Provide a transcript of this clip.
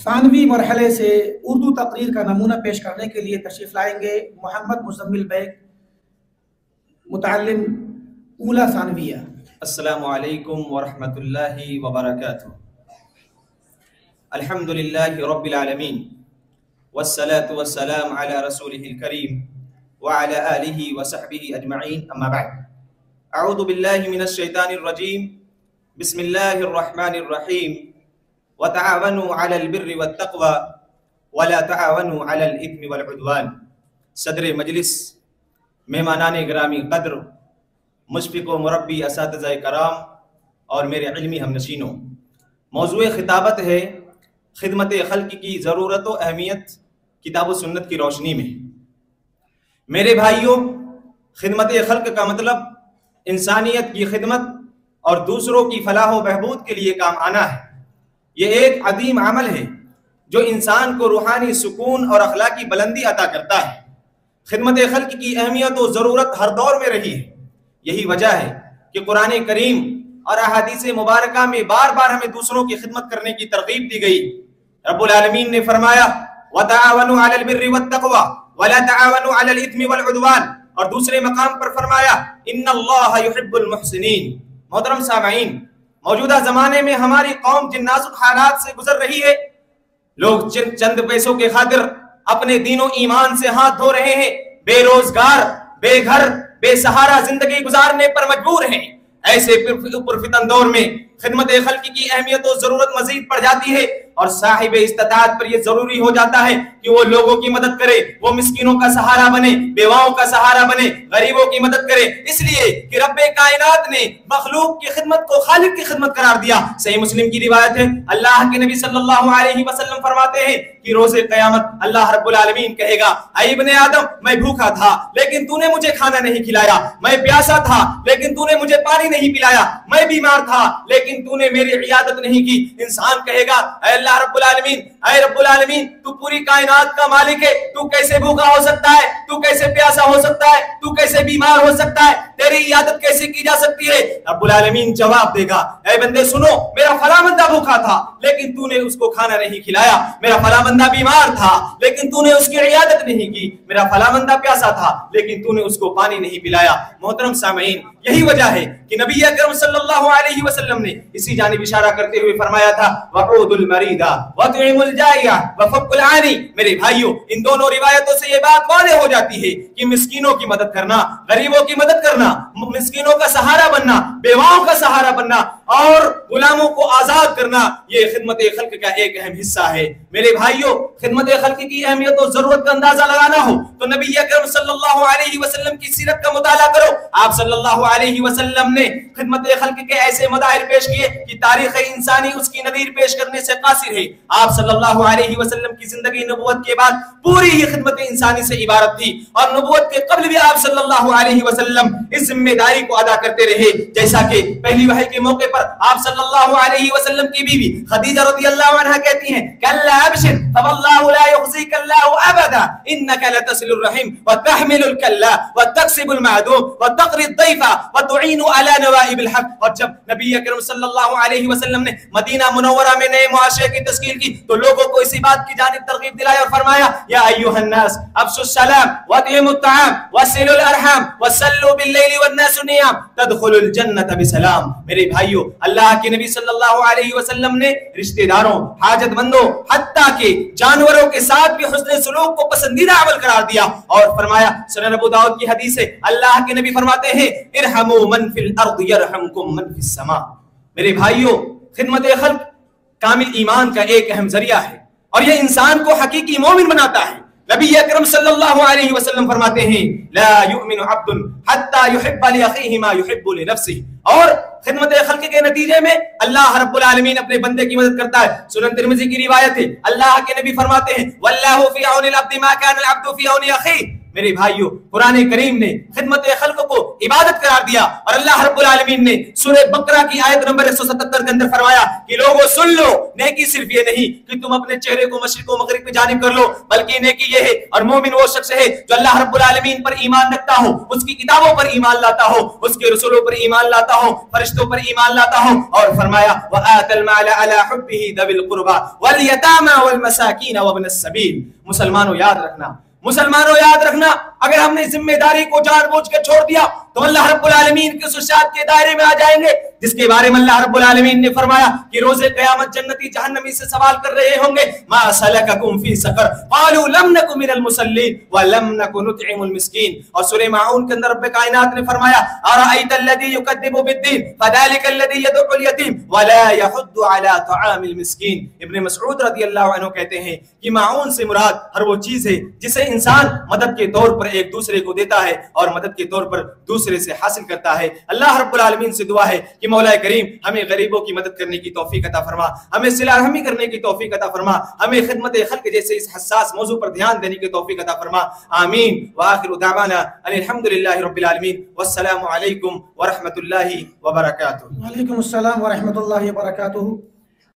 ثانوی مرحلے سے اردو تقریر کا نمونہ پیش کرنے کے لیے تشریف لائیں گے محمد مزمل بیگ، متعلم اولا ثانویہ۔ السلام علیکم ورحمۃ اللہ وبرکاتہ۔ الحمدللہ رب العالمین والصلاة والسلام علی رسولہ الکریم وعلی آلہ وصحبہ اجمعین، اما بعد۔ اعوذ باللہ من الشیطان الرجیم، بسم اللہ الرحمن الرحیم، وتعاونوا علی البر والتقوی ولا تعاونوا علی الاثم والعدوان۔ صدر مجلس، مہمانان گرامی قدر، مشفق و مربی اساتذہ کرام اور میرے علمی ہم نشینوں، موضوع خطابت ہے خدمت خلق کی ضرورت و اہمیت کتاب و سنت کی روشنی میں۔ میرے بھائیوں، خدمت خلق کا مطلب انسانیت کی خدمت اور دوسروں کی فلاح و بہبود کے لیے کام آنا ہے۔ یہ ایک عظیم عمل ہے جو انسان کو روحانی سکون اور اخلاقی بلندی عطا کرتا ہے۔ خدمت خلق کی اہمیت و ضرورت ہر دور میں رہی ہے۔ یہی وجہ ہے کہ قرآن کریم اور احادیث مبارکہ میں بار بار ہمیں دوسروں کی خدمت کرنے کی ترغیب دی گئی۔ رب العالمین نے فرمایا وَتَعَاوَنُوا عَلَى الْبِرِّ وَالتَّقْوَى وَلَا تَعَاوَنُوا عَلَى الْإِثْمِ وَالْعُدْوَانِ، اور دوسرے مقام پر فرمایا إِنَّ اللَّهَ يُحِبُّ الْمُحْسِنِينَ۔ محترم سامعین، موجودہ زمانے میں ہماری قوم جن نازک حالات سے گزر رہی ہے، لوگ چند پیسوں کے خاطر اپنے دین و ایمان سے ہاتھ دھو رہے ہیں، بے روزگار، بے گھر، بے سہارا زندگی گزارنے پر مجبور ہیں۔ ایسے پرفتن دور میں خدمت خلق کی اہمیت و ضرورت مزید پڑ جاتی ہے، اور صاحب استطاعت پر یہ ضروری ہو جاتا ہے کہ وہ لوگوں کی مدد کرے، وہ مسکینوں کا سہارا بنے، بیواؤں کا سہارا بنے، غریبوں کی مدد کرے، اس لیے کہ رب کائنات نے مخلوق کی خدمت کو خالق کی خدمت قرار دیا۔ صحیح مسلم کی روایت ہے، اللہ کے نبی صلی اللہ علیہ وسلم فرماتے ہیں کہ روز قیامت اللہ رب العالمین کہے گا اے ابن آدم، میں بھوکا تھا لیکن تو نے مجھے کھانا نہیں کھلایا، میں پیاسا تھا لیکن تو نے مجھے پانی نہیں پلایا، میں بیمار تھا لیکن تو نے میری عیادت نہیں کی۔ انسان کہے گا اے اللہ رب العالمین، اے رب العالمین، تو پوری کائنات کا مالک ہے، تو کیسے بھوکا ہو سکتا ہے، تو کیسے پیاسا ہو سکتا ہے، تو کیسے بیمار ہو سکتا ہے، تیری عیادت کیسے کی جا سکتی ہے؟ رب العالمین جواب دے گا اے بندے سنو، میرا فلاں بندہ بھوکا تھا لیکن تو نے اس کو کھانا نہیں کھلایا، میرا فلاں بندہ بیمار تھا لیکن تو نے اس کی عیادت نہیں کی، میرا فلاں بندہ پیاسا تھا لیکن تو نے اس کو پانی نہیں پلایا۔ محترم سامعین، یہی وجہ ہے کہ نبی اکرم صلی اللہ علیہ وسلم نے اسی جانب اشارہ کرتے ہوئے فرمایا تھا وَعُودُ الْمَرِيدَ وَطْعِمُ الْجَائِعَ وَفَقُّ الْعَانِ۔ میرے بھائیوں، ان دونوں روایتوں سے یہ بات واضح ہو جاتی ہے کہ مسکینوں کی مدد کرنا، غریبوں کی مدد کرنا، مسکینوں کا سہارا بننا، بیواؤں کا سہارا بننا اور غلاموں کو آزاد کرنا، یہ خدمت خلق کا ایک اہم حصہ ہے۔ میرے بھائیوں، خدمت خلق کی اہمیت اور ضرورت کا اندازہ لگانا ہو تو نبی اکرم صلی اللہ علیہ وسلم کی سیرت کا مطالعہ کرو۔ آپ صلی اللہ علیہ وسلم نے خدمت خلق کے ایسے مظاہر پیش کیے کہ تاریخ انسانی اس کی نظیر پیش کرنے سے قاصر ہے۔ آپ صلی اللہ علیہ وسلم کی زندگی نبوت کے بعد پوری ہی خدمت انسانی سے عبارت تھی، اور نبوت کے قبل بھی آپ صلی اللہ علیہ وسلم اس ذمہ داری کو ادا کرتے رہے۔ جیسا کہ پہلی وحی کے موقع پر آپ صلی اللہ علیہ وسلم کی بیوی خدیجہ رضی اللہ عنہا کہتی ہیں کلا ابشر فواللہ لا یخزیک اللہ ابدا انک لتصل الرحم وتحمل الکلا وتکسب المعدوم وتقری الضیف وتعین علی نوائب الحق۔ اور جب نبی اکرم صلی اللہ علیہ وسلم نے مدینہ منورہ میں نئے معاشرے کی تشکیل کی تو لوگوں کو اسی بات کی جانب ترغیب دلائی اور فرمایا یا ایھا الناس افشوا السلام واطعموا الطعام وصلوا الارحام وصلوا باللیل والناس نیام تدخلوا الجنۃ بسلام۔ میرے بھائیوں، اللہ کے نبی صلی اللہ علیہ وسلم نے رشتہ داروں، حاجت مندوں، حتیٰ کہ جانوروں کے ساتھ بھی حسن سلوک کو پسندیدہ عمل قرار دیا، اور فرمایا سنن ابو داؤد کی حدیث ہے اللہ کے نبی فرماتے ہیں ارحموا من فی الارض یرحمکم من فی السماء۔ میرے بھائیوں، خدمت خلق کامل ایمان کا ایک اہم ذریعہ ہے اور یہ انسان کو حقیقی مومن بناتا ہے۔ نبی اکرم صلی اللہ علیہ وسلم فرماتے ہیں لا یؤمن عبد حتی یحب لأخیہ ما یحب لنفسہ، اور خدمت خلق کے نتیجے میں اللہ رب العالمین اپنے بندے کی مدد کرتا ہے۔ سنن ترمذی کی روایت ہے اللہ کے نبی فرماتے ہیں واللہ فی عون العبد ما کان العبد فی عون اخیہ۔ میرے بھائیوں قرآن کریم نے خدمت خلق کو عبادت قرار دیا اور اللہ رب العالمین نے سورہ بقرہ کی آیت نمبر 177 کے اندر فرمایا کہ لوگوں سن لو، نیکی صرف یہ نہیں کہ تم اپنے چہرے کو مشرق و مغرب کی جانب کر لو، بلکہ نیکی یہ ہے اور مومن وہ شخص ہے جو اللہ رب العالمین پر ایمان رکھتا ہو، اس کی کتابوں پر ایمان لاتا ہو، اس کے رسولوں پر ایمان لاتا ہو، فرشتوں پر ایمان لاتا ہو، اور فرمایا وَآتَ الْمَالَ عَلَى حُبِّهِ ذَوِي الْقُرْبَى وَالْيَتَامَى وَالْمَسَاكِينَ وَابْنَ السَّبِيلِ۔ مسلمانوں یاد رکھنا اگر ہم نے ذمہ داری کو جان بوجھ کے چھوڑ دیا تو اللہ رب العالمین کے ارشاد کے دائرے میں آ جائیں گے، جس کے بارے میں اللہ رب العالمین نے فرمایا کہ روز قیامت جنتی جہنمی سے سوال کر رہے ہوں گے ما سلککم فی سقر قالوا لم نک من المصلین ولم نک نطعم المسکین۔ اور سورہ ماعون کے اندر رب کائنات نے فرمایا ارأیت الذی یکذب بالدین فذلک الذی یدعو الیتیم ولا یحض علی طعام المسکین۔ ابن مسعود رضی اللہ عنہ کہتے ہیں کہ ماعون سے مراد ہر وہ چیز ہے جسے انسان مدد کے طور پر ایک دوسرے کو دیتا ہے اور مدد کے طور پر دوسرے سے حاصل کرتا ہے۔ اللہ رب العالمین سے دعا ہے کہ مولا کریم ہمیں غریبوں کی مدد کرنے کی توفیق عطا فرما، ہمیں صلہ رحمی کرنے کی توفیق عطا فرما، ہمیں خدمت خلق جیسے اس حساس موضوع پر دھیان دینے کی توفیق عطا فرما، آمین۔ وآخر دعوانا ان الحمدللہ رب العالمین والسلام علیکم ورحمۃ اللہ وبرکاتہ۔ وعلیکم السلام ورحمۃ اللہ وبرکاتہ۔